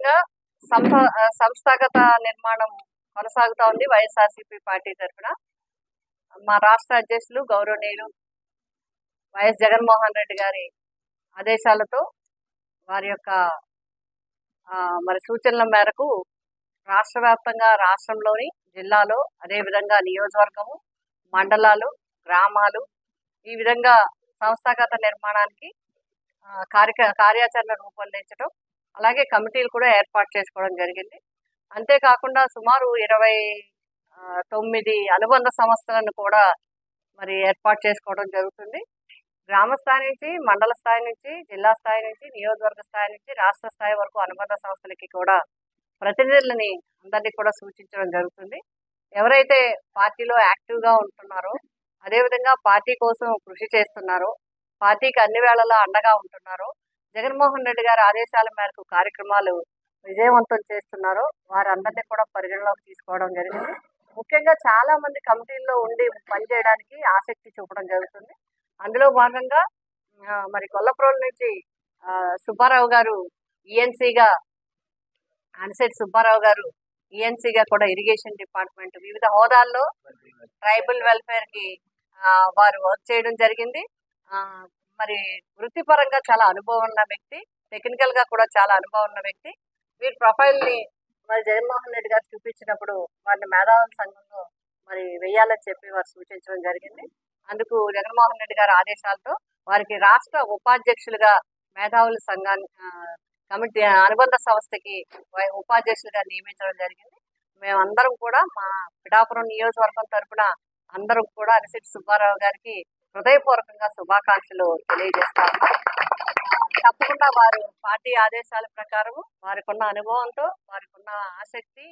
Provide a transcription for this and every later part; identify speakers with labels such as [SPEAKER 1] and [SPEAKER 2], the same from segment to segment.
[SPEAKER 1] భాగంగా సంస్థాగత నిర్మాణం కొనసాగుతా ఉంది వైఎస్ఆర్సీపీ పార్టీ తరఫున. మా రాష్ట్ర అధ్యక్షులు గౌరవనీయులు వైఎస్ జగన్మోహన్ రెడ్డి గారి ఆదేశాలతో వారి యొక్క మరి సూచనల మేరకు రాష్ట్ర వ్యాప్తంగా రాష్ట్రంలోని జిల్లాలో అదేవిధంగా నియోజకవర్గము, మండలాలు, గ్రామాలు ఈ విధంగా సంస్థాగత నిర్మాణానికి కార్యాచరణ రూపొందించడం, అలాగే కమిటీలు కూడా ఏర్పాటు చేసుకోవడం జరిగింది. అంతేకాకుండా సుమారు 29 అనుబంధ సంస్థలను కూడా మరి ఏర్పాటు చేసుకోవడం జరుగుతుంది. గ్రామ స్థాయి నుంచి, మండల స్థాయి నుంచి, జిల్లా స్థాయి నుంచి, నియోజకవర్గ స్థాయి నుంచి రాష్ట్ర స్థాయి వరకు అనుబంధ సంస్థలకి కూడా ప్రతినిధులని అందరినీ కూడా సూచించడం జరుగుతుంది. ఎవరైతే పార్టీలో యాక్టివ్గా ఉంటున్నారో, అదేవిధంగా పార్టీ కోసం కృషి చేస్తున్నారో, పార్టీకి అన్ని వేళలా అండగా ఉంటున్నారో, జగన్మోహన్ రెడ్డి గారి ఆదేశాల మేరకు కార్యక్రమాలు విజయవంతం చేస్తున్నారో వారందరినీ కూడా పరిగణలోకి తీసుకోవడం జరిగింది. ముఖ్యంగా చాలా మంది కమిటీల్లో ఉండి పనిచేయడానికి ఆసక్తి చూపడం జరుగుతుంది. అందులో భాగంగా మరి గొల్లప్రోలు నుంచి సుబ్బారావు గారు ఈఎన్సీగా, అనిశెట్టి సుబ్బారావు గారు ఈఎన్సీగా కూడా ఇరిగేషన్ డిపార్ట్మెంట్ వివిధ హోదాల్లో ట్రైబల్ వెల్ఫేర్ కి వారు వర్క్ చేయడం జరిగింది. మరి వృత్తిపరంగా చాలా అనుభవం ఉన్న వ్యక్తి, టెక్నికల్ గా కూడా చాలా అనుభవం ఉన్న వ్యక్తి. వీరి ప్రొఫైల్ ని మరి జగన్మోహన్ రెడ్డి గారు చూపించినప్పుడు వారిని మేధావుల సంఘంలో మరి వెయ్యాలని చెప్పి వారు సూచించడం జరిగింది. అందుకు జగన్మోహన్ రెడ్డి గారి ఆదేశాలతో వారికి రాష్ట్ర ఉపాధ్యక్షులుగా మేధావుల సంఘాన్ని కమిటీ అనుబంధ సంస్థకి ఉపాధ్యక్షులుగా నియమించడం జరిగింది. మేమందరం కూడా మా పిఠాపురం నియోజకవర్గం తరఫున అందరం కూడా అనిశెట్టి సుబ్బారావు గారికి హృదయపూర్వకంగా శుభాకాంక్షలు తెలియజేస్తాము. తప్పకుండా వారు పార్టీ ఆదేశాల ప్రకారం వారికి ఉన్న అనుభవంతో, వారికి ఉన్న ఆసక్తి,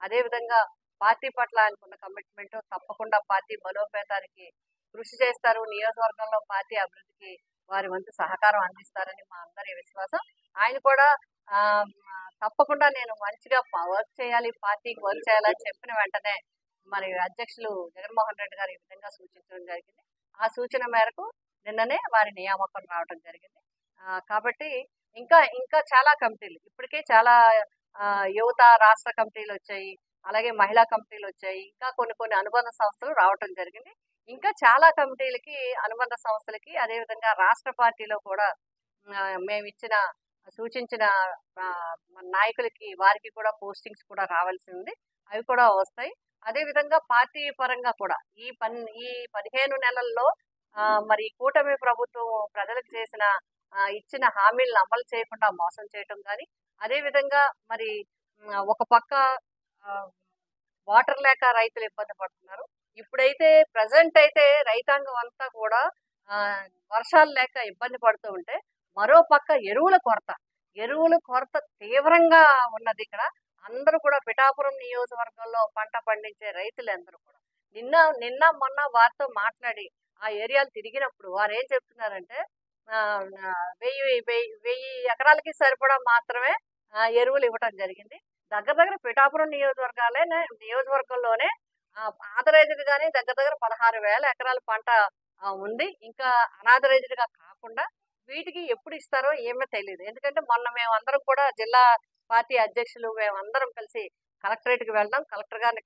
[SPEAKER 1] అదేవిధంగా పార్టీ పట్ల ఆయనకున్న కమిట్మెంట్ తప్పకుండా పార్టీ బలోపేతానికి కృషి చేస్తారు. నియోజకవర్గంలో పార్టీ అభివృద్ధికి వారి వంతు సహకారం అందిస్తారని మా అందరి విశ్వాసం. ఆయన కూడా తప్పకుండా నేను మంచిగా వర్క్ చేయాలి, పార్టీకి వర్క్ చేయాలని చెప్పిన వెంటనే మరి అధ్యక్షులు జగన్మోహన్ రెడ్డి గారు ఈ విధంగా సూచించడం జరిగింది. ఆ సూచన మేరకు నిన్ననే వారి నియామకం రావడం జరిగింది. కాబట్టి ఇంకా చాలా కమిటీలు ఇప్పటికే చాలా యువత రాష్ట్ర కమిటీలు వచ్చాయి, అలాగే మహిళా కమిటీలు వచ్చాయి, ఇంకా కొన్ని అనుబంధ సంస్థలు రావటం జరిగింది. ఇంకా చాలా కమిటీలకి, అనుబంధ సంస్థలకి, అదేవిధంగా రాష్ట్ర పార్టీలో కూడా మేము సూచించిన నాయకులకి వారికి కూడా పోస్టింగ్స్ కూడా రావాల్సి ఉంది. అవి కూడా వస్తాయి. అదేవిధంగా పార్టీ పరంగా కూడా ఈ 15 నెలల్లో మరి కూటమి ప్రభుత్వం ప్రజలకు ఇచ్చిన హామీలను అమలు చేయకుండా మోసం చేయటం కానీ, అదేవిధంగా మరి ఒక పక్క వాటర్ లేక రైతులు ఇబ్బంది పడుతున్నారు. ఇప్పుడైతే ప్రజెంట్ అయితే రైతాంగం అంతా కూడా వర్షాలు లేక ఇబ్బంది పడుతూ ఉంటే, మరో పక్క ఎరువుల కొరత తీవ్రంగా ఉన్నది. ఇక్కడ అందరూ కూడా పిఠాపురం నియోజకవర్గంలో పంట పండించే రైతులందరూ కూడా నిన్న మొన్న వారితో మాట్లాడి ఆ ఏరియాలు తిరిగినప్పుడు వారు ఏం చెప్తున్నారంటే 1000 ఎకరాలకి సరిపడా మాత్రమే ఎరువులు ఇవ్వటం జరిగింది. దగ్గర పిఠాపురం నియోజకవర్గంలోనే ఆథరైజ్డ్ గానీ దగ్గర 16,000 ఎకరాల పంట ఉంది. ఇంకా అనాథరైజ్డ్ గా కాకుండా వీటికి ఎప్పుడు ఇస్తారో ఏమో తెలియదు. ఎందుకంటే మొన్న మేమందరం కూడా జిల్లా పార్టీ అధ్యక్షులు మేమందరం కలిసి కలెక్టరేట్ కి వెళ్ళడం, కలెక్టర్ గారిని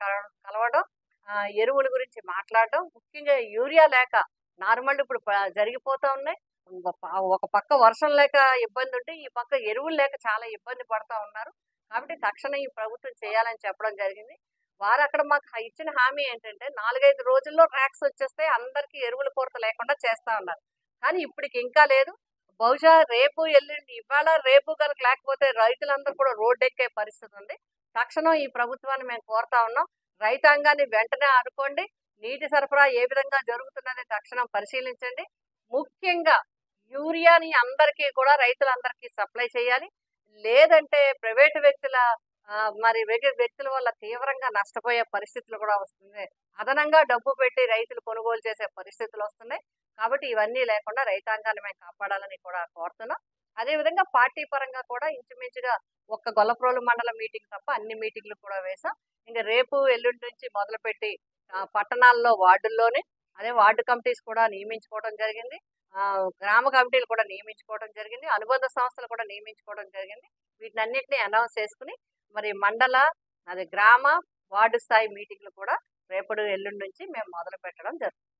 [SPEAKER 1] కలవడం, ఎరువుల గురించి మాట్లాడడం, ముఖ్యంగా యూరియా లేక నార్మల్ ఇప్పుడు జరిగిపోతా ఉన్నాయి. ఒక పక్క వర్షం లేక ఇబ్బంది ఉంటే, ఈ పక్క ఎరువులు లేక చాలా ఇబ్బంది పడతా ఉన్నారు. కాబట్టి తక్షణం ఈ ప్రభుత్వం చేయాలని చెప్పడం జరిగింది. వారు అక్కడ మాకు ఇచ్చిన హామీ ఏంటంటే 4-5 రోజుల్లో ర్యాక్స్ వచ్చేస్తే అందరికీ ఎరువుల కొరత లేకుండా చేస్తా ఉన్నారు. కానీ ఇప్పటికి ఇంకా లేదు. బహుశా రేపు ఎల్లుండి, ఇవాళ రేపు కనుక లేకపోతే రైతులందరూ కూడా రోడ్డు ఎక్కే పరిస్థితి ఉంది. తక్షణం ఈ ప్రభుత్వాన్ని మేము కోరుతా ఉన్నాం. రైతాంగాన్ని వెంటనే ఆదుకోండి. నీటి సరఫరా ఏ విధంగా జరుగుతున్నది తక్షణం పరిశీలించండి. ముఖ్యంగా యూరియాని అందరికీ కూడా రైతులందరికీ సప్లై చేయాలి. లేదంటే ప్రైవేటు వ్యక్తుల వల్ల తీవ్రంగా నష్టపోయే పరిస్థితులు కూడా వస్తుంది. అదనంగా డబ్బు పెట్టి రైతులు కొనుగోలు చేసే పరిస్థితులు వస్తున్నాయి. కాబట్టి ఇవన్నీ లేకుండా రైతాంగాన్ని మేము కాపాడాలని కూడా కోరుతున్నాం. అదేవిధంగా పార్టీ పరంగా కూడా ఇంచుమించుగా ఒక్క గొల్లప్రోలు మండల మీటింగ్ తప్ప అన్ని మీటింగ్లు కూడా వేసాం. ఇంకా రేపు ఎల్లుండి నుంచి మొదలుపెట్టి పట్టణాల్లో వార్డుల్లోనే వార్డు కమిటీస్ కూడా నియమించుకోవడం జరిగింది. గ్రామ కమిటీలు కూడా నియమించుకోవడం జరిగింది. అనుబంధ సంస్థలు కూడా నియమించుకోవడం జరిగింది. వీటినన్నిటిని అనౌన్స్ చేసుకుని మరి మండల, అది గ్రామ, వార్డు స్థాయి మీటింగ్లు కూడా రేపటి ఎల్లుండి నుంచి మేము మొదలు పెట్టడం జరుగుతుంది.